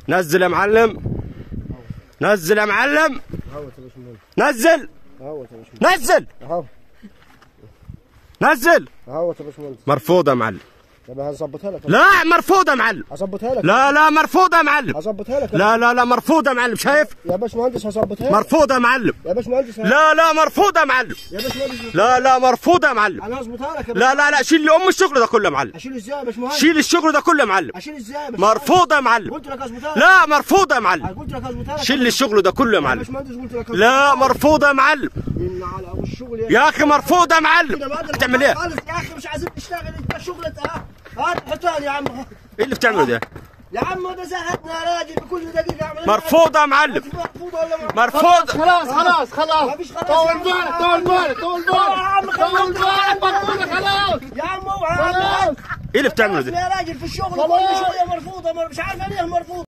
نزل يا معلم، نزل يا معلم، نزل نزل نزل. مرفوضة يا معلم. طب هظبطها لك. لا مرفوضة يا معلم. هظبطها لك. لا لا مرفوضة يا معلم. هظبطها لك. لا لا لا مرفوضة يا معلم. شايف يا باشمهندس هظبطها لك. مرفوضة يا معلم. يا باشمهندس لا لا مرفوضة يا معلم. يا باشمهندس لا لا مرفوضة يا معلم. انا هظبطها لك. لا لا لا شيل لي الشغل ده كله يا معلم. اشيل ازاي يا باشمهندس؟ شيل الشغل ده كله يا معلم. اشيل ازاي يا باشمهندس؟ مرفوضة يا معلم. قلت لك هظبطها لك. لا مرفوضة يا معلم. قلت لك هظبطها لك. شيل لي الشغل ده كله يا يا معلم. باشمهندس قلت لك لا مرفوضة يا معلم. على ابو الشغل يا اخي مرفوضة يا معلم. بتعمل ايه؟ يا اخي مش عايزين نشتغل انت شغلة. هات حطان يا عم. ايه اللي بتعمله ده؟ يا عم ده زهقنا يا راجل بكل دقيقة اعمل. مرفوضة يا معلم. مرفوضة ولا مرفوضة. خلاص مفيش خلاص. طول بالك طول بالك طول بالك يا عم طول بالك بطلنا خلاص. يا عم اوعى. ايه اللي بتعمله ده؟ يا راجل في الشغل كل شوية مرفوضة مش عارف ليه مرفوضة.